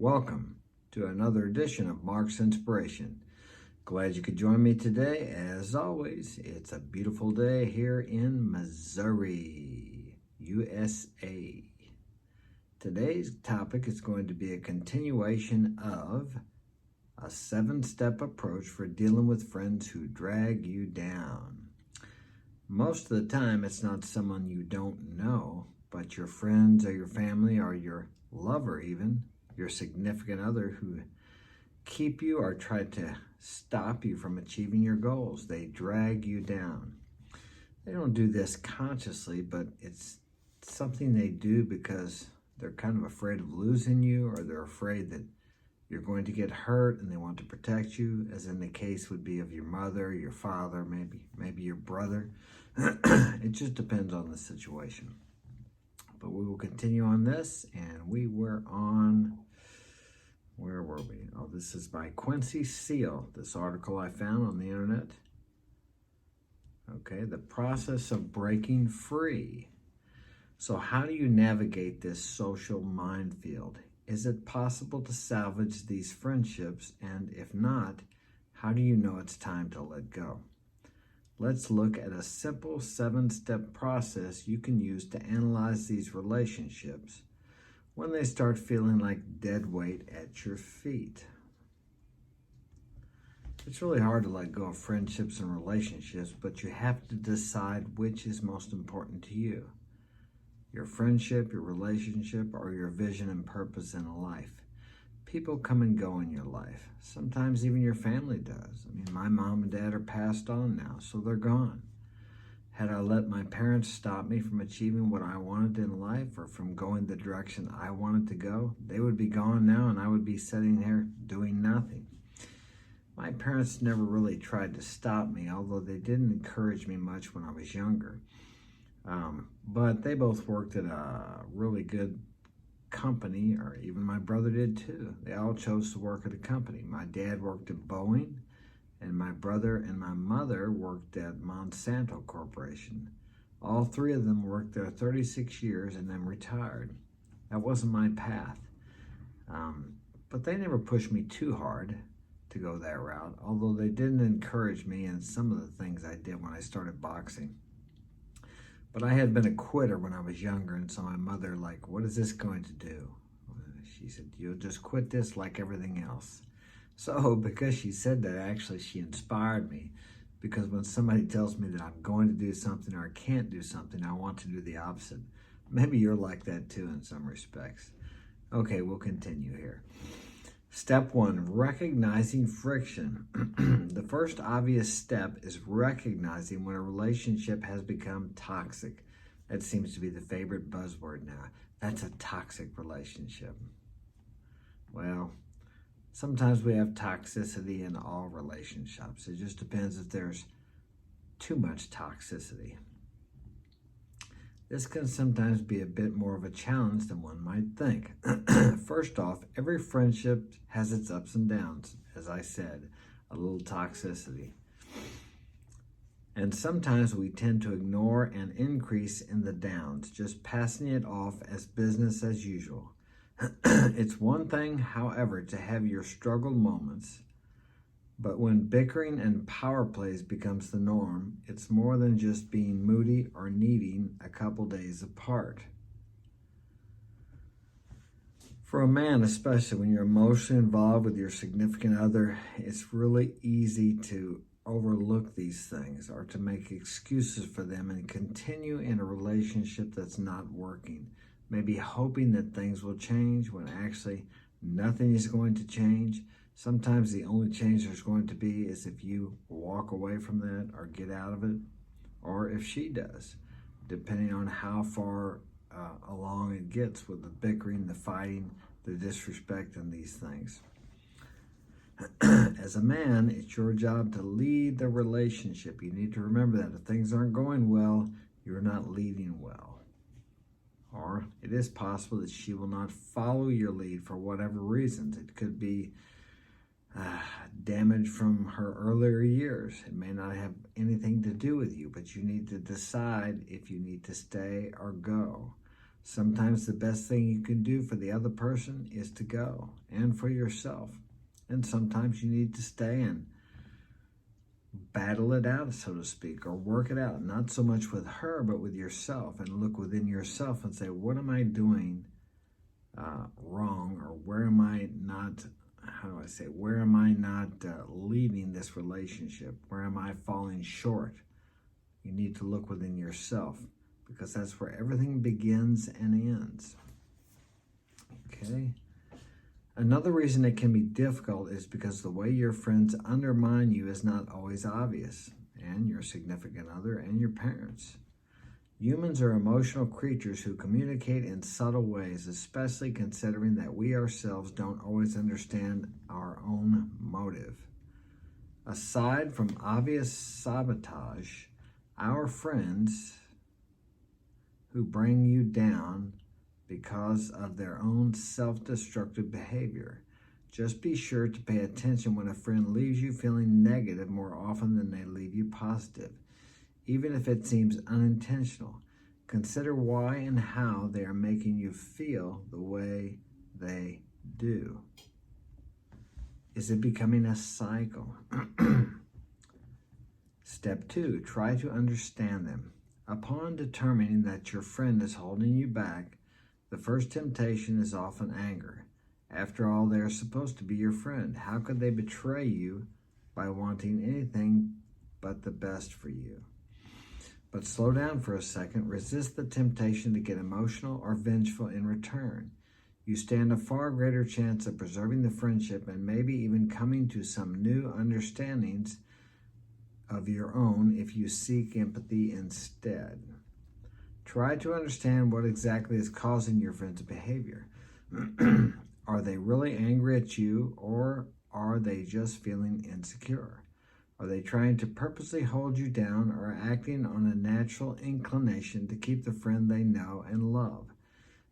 Welcome to another edition of Mark's Inspiration. Glad you could join me today. As always, it's a beautiful day here in Missouri, USA. Today's topic is going to be a continuation of a 7-step approach for dealing with friends who drag you down. Most of the time, it's not someone you don't know, but your friends or your family or your lover even, your significant other who keep you or try to stop you from achieving your goals. They drag you down. They don't do this consciously, but it's something they do because they're kind of afraid of losing you, or they're afraid that you're going to get hurt and they want to protect you, as in the case would be of your mother, your father, maybe your brother. It just depends on the situation. But we will continue on this, and we were on, where were we? Oh, this is by Quincy Seal, this article I found on the internet. Okay, the process of breaking free. So how do you navigate this social minefield? Is it possible to salvage these friendships? And if not, how do you know it's time to let go? Let's look at a simple 7-step process you can use to analyze these relationships when they start feeling like dead weight at your feet. It's really hard to let go of friendships and relationships, but you have to decide which is most important to you. Your friendship, your relationship, or your vision and purpose in life. People come and go in your life. Sometimes even your family does. I mean, my mom and dad are passed on now, so they're gone. Had I let my parents stop me from achieving what I wanted in life, or from going the direction I wanted to go, they would be gone now and I would be sitting here doing nothing. My parents never really tried to stop me, although they didn't encourage me much when I was younger. But they both worked at a really good company, or even my brother did too. They all chose to work at a company. My dad worked at Boeing, and my brother and my mother worked at Monsanto Corporation. All three of them worked there 36 years and then retired. That wasn't my path. But they never pushed me too hard to go that route, although they didn't encourage me in some of the things I did when I started boxing. But I had been a quitter when I was younger, and so my mother, what is this going to do? She said, you'll just quit this like everything else. So because she said that, actually she inspired me, because when somebody tells me that I'm going to do something or I can't do something, I want to do the opposite. Maybe you're like that too in some respects. Okay, we'll continue here. Step 1, recognizing friction. The first obvious step is recognizing when a relationship has become toxic. That seems to be the favorite buzzword now. That's a toxic relationship. Well, sometimes we have toxicity in all relationships. It just depends if there's too much toxicity. This can sometimes be a bit more of a challenge than one might think. First off, every friendship has its ups and downs, as I said, a little toxicity. And sometimes we tend to ignore an increase in the downs, just passing it off as business as usual. It's one thing, however, to have your struggle moments, but when bickering and power plays becomes the norm, it's more than just being moody or needing a couple days apart. For a man, especially when you're emotionally involved with your significant other, it's really easy to overlook these things or to make excuses for them and continue in a relationship that's not working. Maybe hoping that things will change when actually nothing is going to change. Sometimes the only change there's going to be is if you walk away from that or get out of it, or if she does, depending on how far along it gets with the bickering, the fighting, the disrespect, and these things. As a man, it's your job to lead the relationship. You need to remember that if things aren't going well, you're not leading well. Or it is possible that she will not follow your lead for whatever reasons. It could be damage from her earlier years. It may not have anything to do with you, but you need to decide if you need to stay or go. Sometimes the best thing you can do for the other person is to go, and for yourself. And sometimes you need to stay and battle it out, so to speak, or work it out, not so much with her, but with yourself, and look within yourself and say, what am I doing wrong, or where am I not, where am I not leading this relationship? Where am I falling short? You need to look within yourself, because that's where everything begins and ends. Okay? Another reason it can be difficult is because the way your friends undermine you is not always obvious, and your significant other and your parents. Humans are emotional creatures who communicate in subtle ways, especially considering that we ourselves don't always understand our own motive. Aside from obvious sabotage, our friends who bring you down because of their own self-destructive behavior. Just be sure to pay attention when a friend leaves you feeling negative more often than they leave you positive, even if it seems unintentional. Consider why and how they are making you feel the way they do. Is it becoming a cycle? Step 2, try to understand them. Upon determining that your friend is holding you back, the first temptation is often anger. After all, they are supposed to be your friend. How could they betray you by wanting anything but the best for you? But slow down for a second. Resist the temptation to get emotional or vengeful in return. You stand a far greater chance of preserving the friendship and maybe even coming to some new understandings of your own if you seek empathy instead. Try to understand what exactly is causing your friend's behavior. Are they really angry at you, or are they just feeling insecure? Are they trying to purposely hold you down, or acting on a natural inclination to keep the friend they know and love?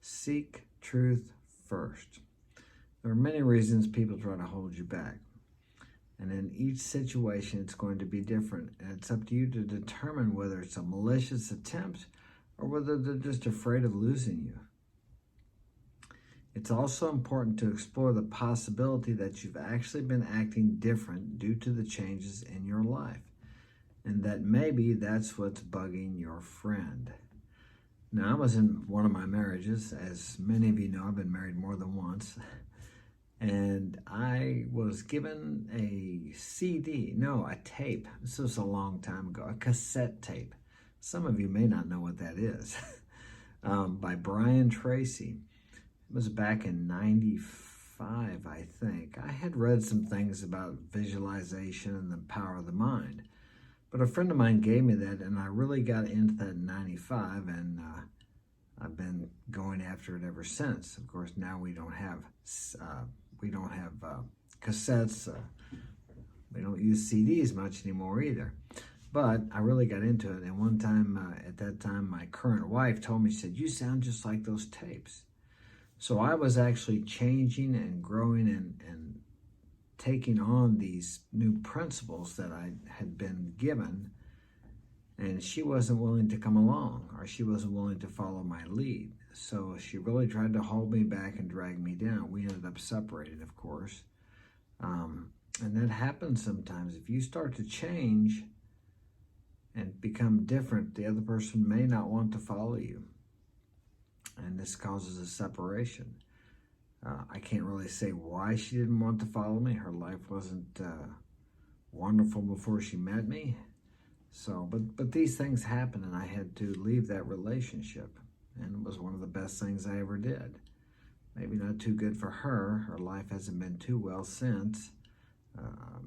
Seek truth first. There are many reasons people try to hold you back. And in each situation, it's going to be different. And it's up to you to determine whether it's a malicious attempt or whether they're just afraid of losing you. It's also important to explore the possibility that you've actually been acting different due to the changes in your life, and that maybe that's what's bugging your friend. Now, I was in one of my marriages. As many of you know, I've been married more than once. And I was given a tape. This was a long time ago, a cassette tape. Some of you may not know what that is, by Brian Tracy. It was back in 95, I think. I had read some things about visualization and the power of the mind. But a friend of mine gave me that, and I really got into that in 95, and I've been going after it ever since. Of course, now we don't have cassettes. We don't use CDs much anymore either. But I really got into it. And one time, at that time, my current wife told me, she said, "You sound just like those tapes." So I was actually changing and growing and taking on these new principles that I had been given. And she wasn't willing to come along, or she wasn't willing to follow my lead. So she really tried to hold me back and drag me down. We ended up separated, of course. And that happens sometimes. If you start to change and become different, the other person may not want to follow you. And this causes a separation. I can't really say why she didn't want to follow me. Her life wasn't wonderful before she met me. So, but these things happen, and I had to leave that relationship. And it was one of the best things I ever did. Maybe not too good for her. Her life hasn't been too well since.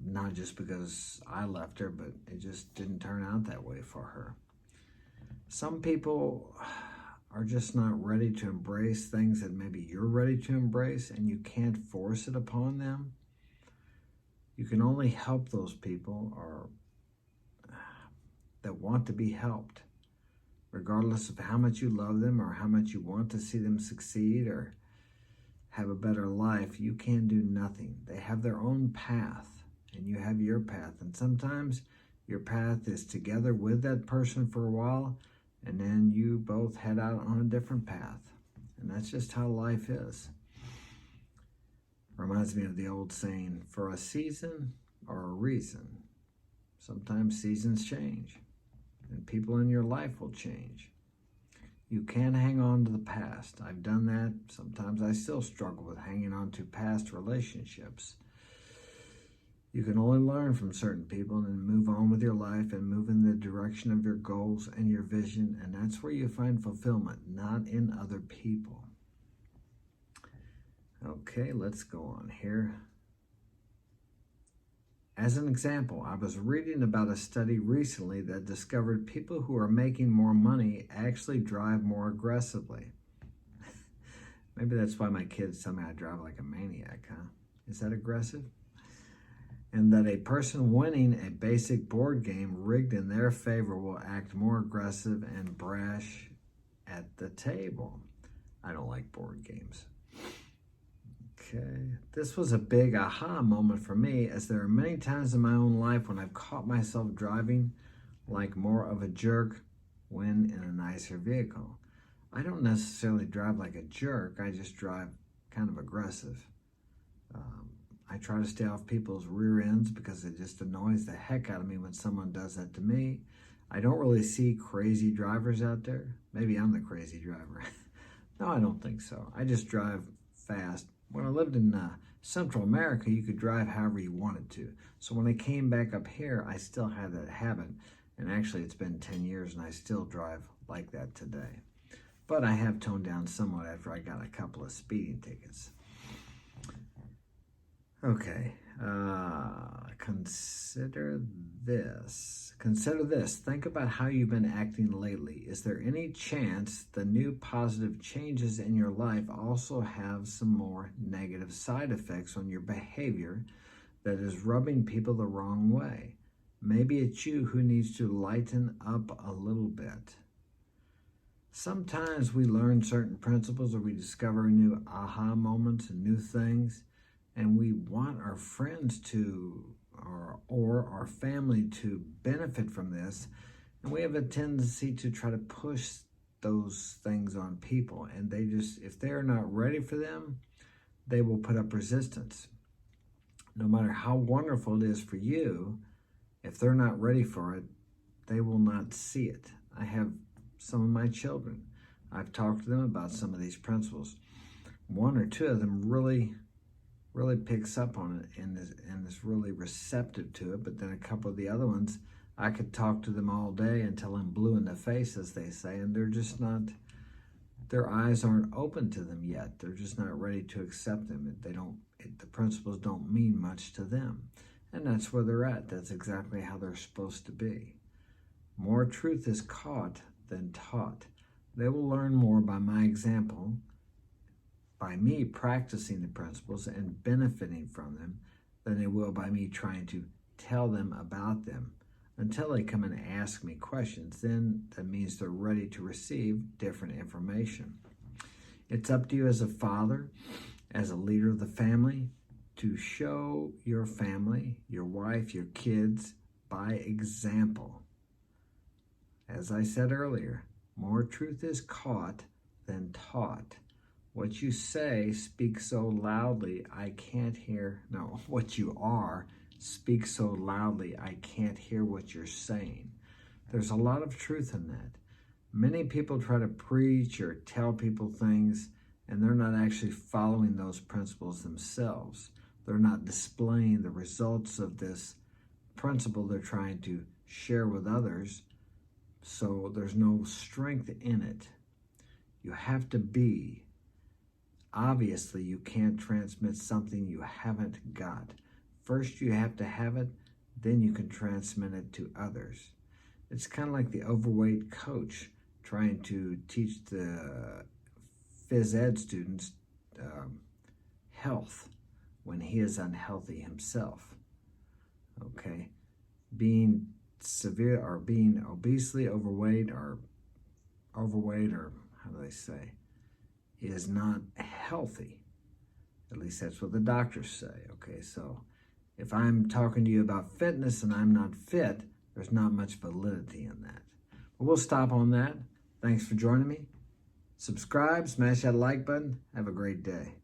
Not just because I left her, but it just didn't turn out that way for her. Some people are just not ready to embrace things that maybe you're ready to embrace, and you can't force it upon them. You can only help those people that want to be helped, regardless of how much you love them or how much you want to see them succeed or have a better life. You can do nothing. They have their own path, and you have your path. And sometimes your path is together with that person for a while, and then you both head out on a different path. And that's just how life is. Reminds me of the old saying, for a season or a reason. Sometimes seasons change, and people in your life will change. You can't hang on to the past. I've done that. Sometimes I still struggle with hanging on to past relationships. You can only learn from certain people and then move on with your life and move in the direction of your goals and your vision. And that's where you find fulfillment, not in other people. Okay, let's go on here. As an example, I was reading about a study recently that discovered people who are making more money actually drive more aggressively. Maybe that's why my kids tell me I drive like a maniac, huh? Is that aggressive? And that a person winning a basic board game rigged in their favor will act more aggressive and brash at the table. I don't like board games. Okay, this was a big aha moment for me, as there are many times in my own life when I've caught myself driving like more of a jerk when in a nicer vehicle. I don't necessarily drive like a jerk, I just drive kind of aggressive. I try to stay off people's rear ends because it just annoys the heck out of me when someone does that to me. I don't really see crazy drivers out there. Maybe I'm the crazy driver. No, I don't think so. I just drive fast. When I lived in Central America, you could drive however you wanted to. So when I came back up here, I still had that habit. And actually, it's been 10 years and I still drive like that today. But I have toned down somewhat after I got a couple of speeding tickets. Okay, consider this. Consider this. Think about how you've been acting lately. Is there any chance the new positive changes in your life also have some more negative side effects on your behavior that is rubbing people the wrong way? Maybe it's you who needs to lighten up a little bit. Sometimes we learn certain principles or we discover new aha moments and new things, and we want our friends to or our family to benefit from this, and we have a tendency to try to push those things on people, and they just, if they're not ready for them, they will put up resistance. No matter how wonderful it is for you, if they're not ready for it, they will not see it. I have some of my children, I've talked to them about some of these principles. One or two of them really picks up on it and is really receptive to it. But then a couple of the other ones, I could talk to them all day until I'm blue in the face, as they say, and they're just not, their eyes aren't open to them yet. They're just not ready to accept them. The principles don't mean much to them. And that's where they're at. That's exactly how they're supposed to be. More truth is caught than taught. They will learn more by my example, by me practicing the principles and benefiting from them, than they will by me trying to tell them about them. Until they come and ask me questions, then that means they're ready to receive different information. It's up to you as a father, as a leader of the family, to show your family, your wife, your kids, by example. As I said earlier, more truth is caught than taught. What you say speaks so loudly, I can't hear. No, what you are speaks so loudly, I can't hear what you're saying. There's a lot of truth in that. Many people try to preach or tell people things, and they're not actually following those principles themselves. They're not displaying the results of this principle they're trying to share with others, so there's no strength in it. You have to be. Obviously, you can't transmit something you haven't got. First, you have to have it, then you can transmit it to others. It's kind of like the overweight coach trying to teach the phys ed students health when he is unhealthy himself. Okay, being severe or being obesely overweight or how do they say, is not healthy. At least that's what the doctors say. Okay, so if I'm talking to you about fitness and I'm not fit, there's not much validity in that. But we'll stop on that. Thanks for joining me. Subscribe, smash that like button. Have a great day.